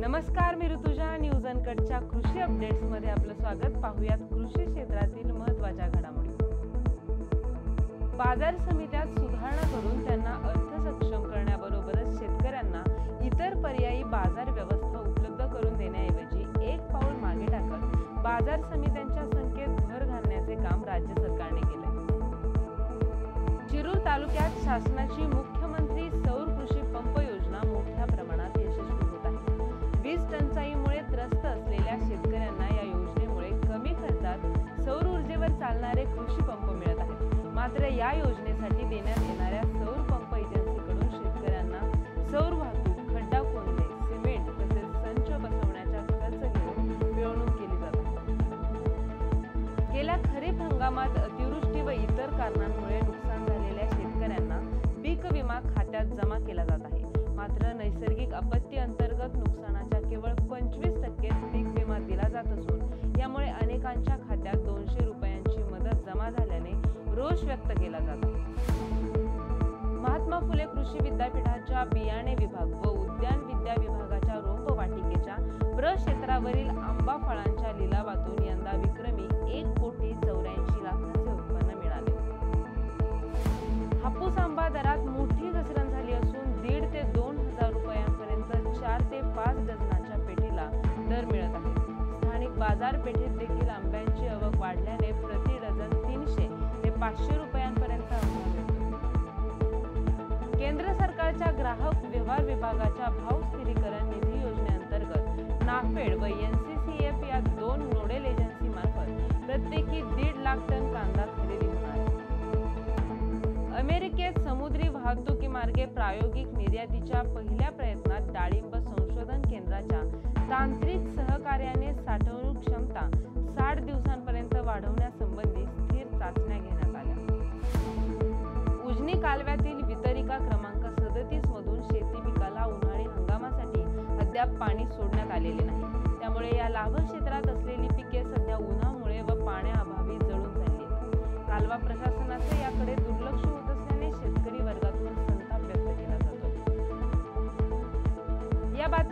नमस्कार, मी ऋतुजा. न्यूज अनकटच्या कृषी अपडेट्स मध्ये आपलं स्वागत. पाहूयात कृषी क्षेत्रातील महत्त्वाच्या घडामोडी. बाजार समित्यात सुधारणा करून त्यांना अर्थसक्षम करण्याबरोबरच शेतकऱ्यांना इतर पर्यायी बाजार व्यवस्था उपलब्ध करून देण्याऐवजी एक पाऊल मागे टाकत बाजार समित्यांच्या संख्येत भर घालण्याचे काम राज्य सरकारने केले. शिरूर तालुक्यात शासनाची मुख्यमंत्री सौर कृषी पंप योजना मोठ्या प्रमाणात यशस्वी होत आहे. वीज टंचाईमुळे त्रस्त असलेल्या शेतकऱ्यांना या योजनेमुळे कमी खर्चात सौर ऊर्जेवर चालणारे कृषी पंप मिळत आहेत. मात्र या योजनेसाठी देण्यात येणाऱ्या सौर पंप एजन्सीकडून शेतकऱ्यांना सौर वाहतूक, खड्डा खोदणे, सिमेंट तसेच संच बसवण्याचा खर्च घेऊन पिळवणूक केली जाते. गेल्या खरीप हंगामात अतिवृष्टी व इतर कारणांमुळे नुकसान झालेल्या शेतकऱ्यांना पीक विमा खात्यात जमा केला जात आहे. मात्र नैसर्गिक आपत्ती अंतर्गत नुकसानाच्या केवळ 25% पीक विमा दिला जात असून यामुळे अनेकांच्या खात्यात 200 रुपयांची मदत जमा झाल्याने रोष व्यक्त केला जात आहे. महात्मा फुले कृषी विद्यापीठाच्या बियाणे विभाग व उद्यान विद्या विभागाच्या रोपवाटिकेच्या प्रक्षेत्रावरील आंबा फळांच्या लिलावातून यंदा विक्रमी 1,84,00,00,000 उत्पन्न मिळाले. हापूस आंबा दरात मोठी घसरण झाली असून 1,500 ते 2,000 रुपयांपर्यंत 4 ते 5 डझनाच्या पेटीला दर मिळत आहे. स्थानिक बाजारपेठेत देखील आंब्याची आवक वाढल्याने प्रति डझन 300 ते 500 रुपयांपर्यंत आंबा मिळतो. केंद्र सरकारच्या ग्राहक व्यवहार विभागाच्या भाव स्थिरीकरण निधी योजनेअंतर्गत नाफेड व NCCF या 2 नोडल एजन्सी मार्फत प्रत्येकी 1.5 लाख टन कांदा खरेदी होणार आहे. अमेरिकेत समुद्री वाहतुकीमार्गे प्रायोगिक निर्यातीच्या पहिल्या प्रयत्नात डाळिंब संशोधन केंद्राच्या तांत्रिक सहकार्याने साठवणूक क्षमता 60 दिवसांपर्यंत वाढवण्यासंबंधी स्थिर चाचण्या घेण्यात आल्या. उजनी कालव्यातील वितरिका क्रमांक 37 मधून शेती पिकाला उन्हाळी हंगामासाठी अद्याप पाणी सोडण्यात आलेले नाही. त्यामुळे या लाभ क्षेत्रात असलेली पिके सध्या उन्हामुळे व पाण्याअभावी जळून चालली आहेत. कालवा प्रशासनाचे याकडे दुर्लक्ष होत असल्याने शेतकरी वर्गातून संताप व्यक्त केला जातो. या बातमी